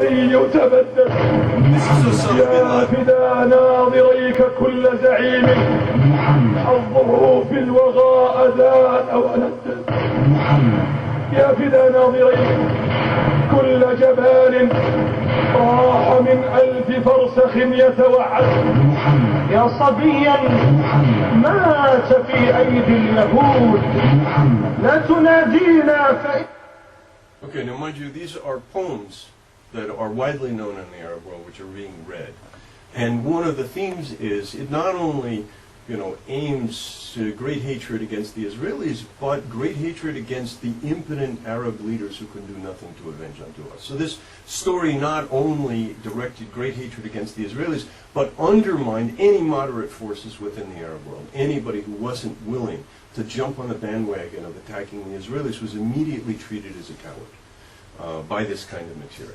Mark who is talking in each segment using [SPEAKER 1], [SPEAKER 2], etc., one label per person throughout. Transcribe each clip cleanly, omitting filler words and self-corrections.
[SPEAKER 1] العربي تبدد يا فدا ناظريك كل زعيم حظه في الوغى أذان أو أندد يا فدا ناظريك كل جبان راح من 1000 فرسخ يتوعد يا صبيا مات في أيدي اليهود لا تنادينا
[SPEAKER 2] Okay, now mind you, these are poems that are widely known in the Arab world, which are being read. And one of the themes is, it not only, aims to great hatred against the Israelis, but great hatred against the impotent Arab leaders who can do nothing to avenge unto us. So this story not only directed great hatred against the Israelis, but undermined any moderate forces within the Arab world. Anybody who wasn't willing to jump on the bandwagon of attacking the Israelis was immediately treated as a coward by this kind of material.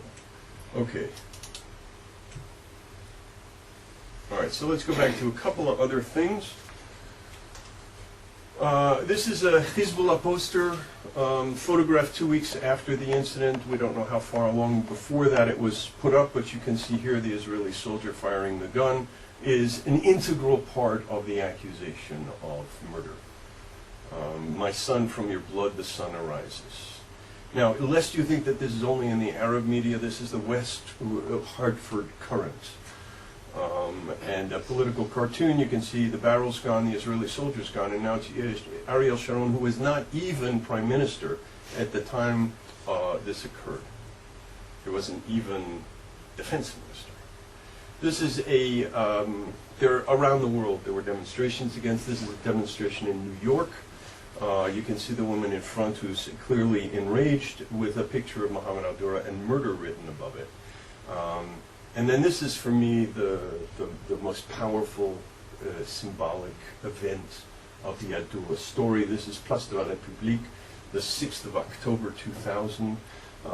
[SPEAKER 2] Okay. All right, so let's go back to a couple of other things. This is a Hezbollah poster photographed 2 weeks after the incident. We don't know how far along before that it was put up, but you can see here the Israeli soldier firing the gun is an integral part of the accusation of murder. My son, from your blood the sun arises. Now, lest you think that this is only in the Arab media, this is the West Hartford Current. And a political cartoon, you can see the barrel's gone, the Israeli soldier's gone, and now it's Ariel Sharon, who was not even prime minister at the time this occurred. There wasn't even defense minister. This is around the world there were demonstrations against this. This is a demonstration in New York. You can see the woman in front who's clearly enraged with a picture of Mohammed Al-Durah and murder written above it. And then this is, for me, the most powerful symbolic event of the Al-Durah story. This is Place de la République, the 6th of October 2000.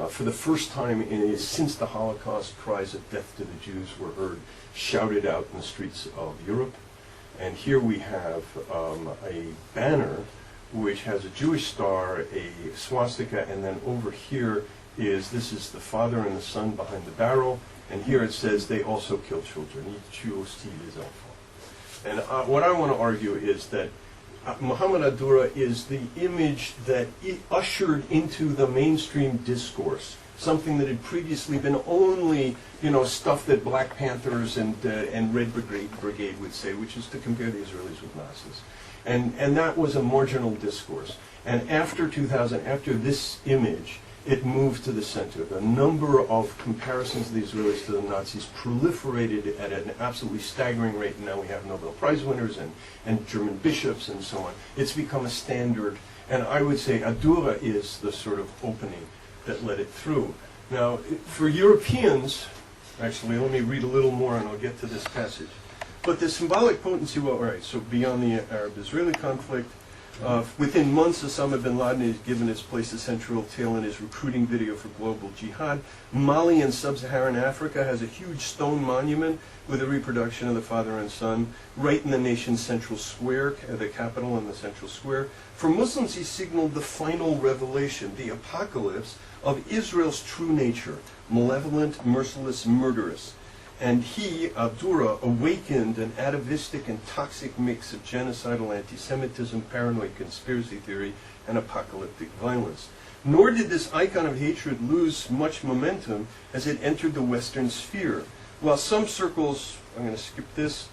[SPEAKER 2] For the first time since the Holocaust, cries of death to the Jews were heard, shouted out in the streets of Europe. And here we have a banner which has a Jewish star, a swastika, and then over here this is the father and the son behind the barrel. And here it says they also kill children. And what I want to argue is that Mohammed Al-Durah is the image that ushered into the mainstream discourse something that had previously been only, stuff that Black Panthers and Red Brigade would say, which is to compare the Israelis with Nazis. And that was a marginal discourse. And after 2000, after this image, it moved to the center. The number of comparisons of the Israelis to the Nazis proliferated at an absolutely staggering rate, and now we have Nobel Prize winners and German bishops and so on. It's become a standard, and I would say Al-Durah is the sort of opening that let it through. Now, for Europeans, actually, let me read a little more and I'll get to this passage. But the symbolic potency, well, all right, so beyond the Arab-Israeli conflict, within months, Osama Bin-Laden has given its place a central tale in his recruiting video for global jihad. Mali in sub-Saharan Africa has a huge stone monument with a reproduction of the father and son right in the nation's central square, the capital in the central square. For Muslims, he signaled the final revelation, the apocalypse of Israel's true nature, malevolent, merciless, murderous. And he, Al-Durah, awakened an atavistic and toxic mix of genocidal anti-Semitism, paranoid conspiracy theory, and apocalyptic violence. Nor did this icon of hatred lose much momentum as it entered the Western sphere. While some circles, I'm going to skip this,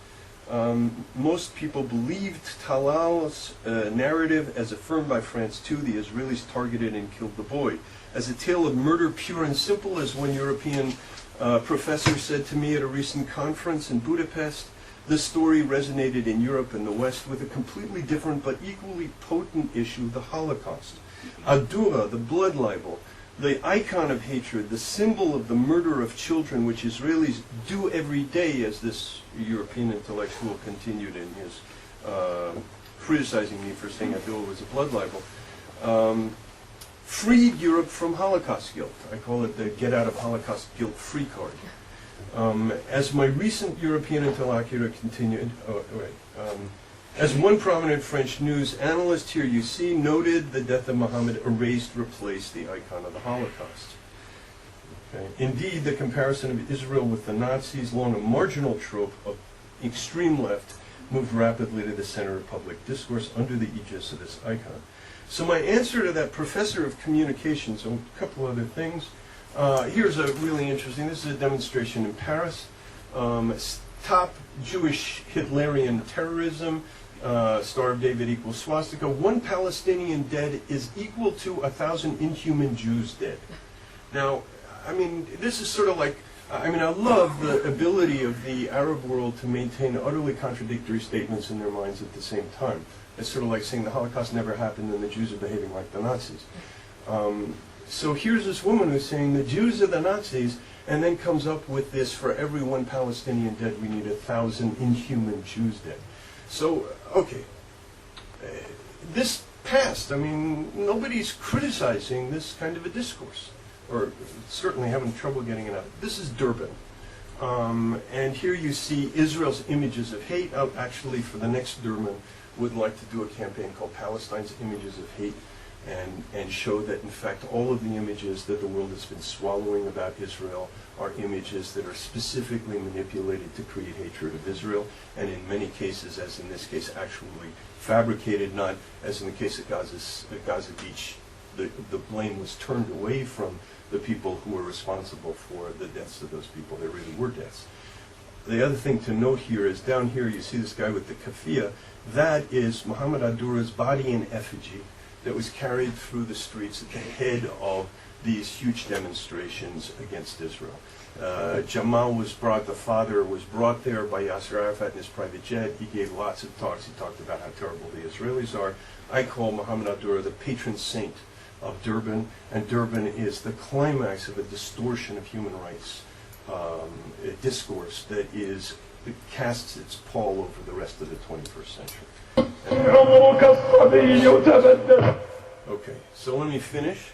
[SPEAKER 2] most people believed Talal's narrative, as affirmed by France too, the Israelis targeted and killed the boy, as a tale of murder pure and simple, as one European professor said to me at a recent conference in Budapest. This story resonated in Europe and the West with a completely different but equally potent issue, the Holocaust. Al-Durah, the blood libel, the icon of hatred, the symbol of the murder of children, which Israelis do every day, as this European intellectual continued in his criticizing me for saying Al-Durah was a blood libel, freed Europe from Holocaust guilt. I call it the get out of Holocaust guilt free card. As my recent European interlocutor continued, as one prominent French news analyst here you see noted, the death of Mohammed erased, replaced the icon of the Holocaust. Okay. Indeed, the comparison of Israel with the Nazis, long a marginal trope of extreme left, moved rapidly to the center of public discourse under the aegis of this icon. So my answer to that professor of communications, a couple other things. Here's a really interesting, this is a demonstration in Paris. Top Jewish Hitlerian terrorism, Star of David equals swastika. 1 Palestinian dead is equal to 1,000 inhuman Jews dead. Now, I mean, this is sort of like, I mean, I love the ability of the Arab world to maintain utterly contradictory statements in their minds at the same time. It's sort of like saying the Holocaust never happened and the Jews are behaving like the Nazis. So here's this woman who's saying the Jews are the Nazis, and then comes up with this: for every 1 Palestinian dead, we need 1,000 inhuman Jews dead. So, okay, this passed. I mean, nobody's criticizing this kind of a discourse, or certainly having trouble getting it out. This is Durban. And here you see Israel's images of hate. Actually, for the next Durban, would like to do a campaign called Palestine's Images of Hate, and show that, in fact, all of the images that the world has been swallowing about Israel are images that are specifically manipulated to create hatred of Israel, and in many cases, as in this case, actually fabricated, not as in the case of Gaza Beach, the blame was turned away from the people who were responsible for the deaths of those people. There really were deaths. The other thing to note here is down here you see this guy with the keffiyeh. That is Mohammed Al-Durah's body in effigy that was carried through the streets at the head of these huge demonstrations against Israel. Jamal was brought, the father was brought there by Yasser Arafat in his private jet. He gave lots of talks. He talked about how terrible the Israelis are. I call Mohammed Al-Durah the patron saint of Durban, and Durban is the climax of a distortion of human rights, a discourse that casts its pall over the rest of the 21st century. Okay, so let me finish.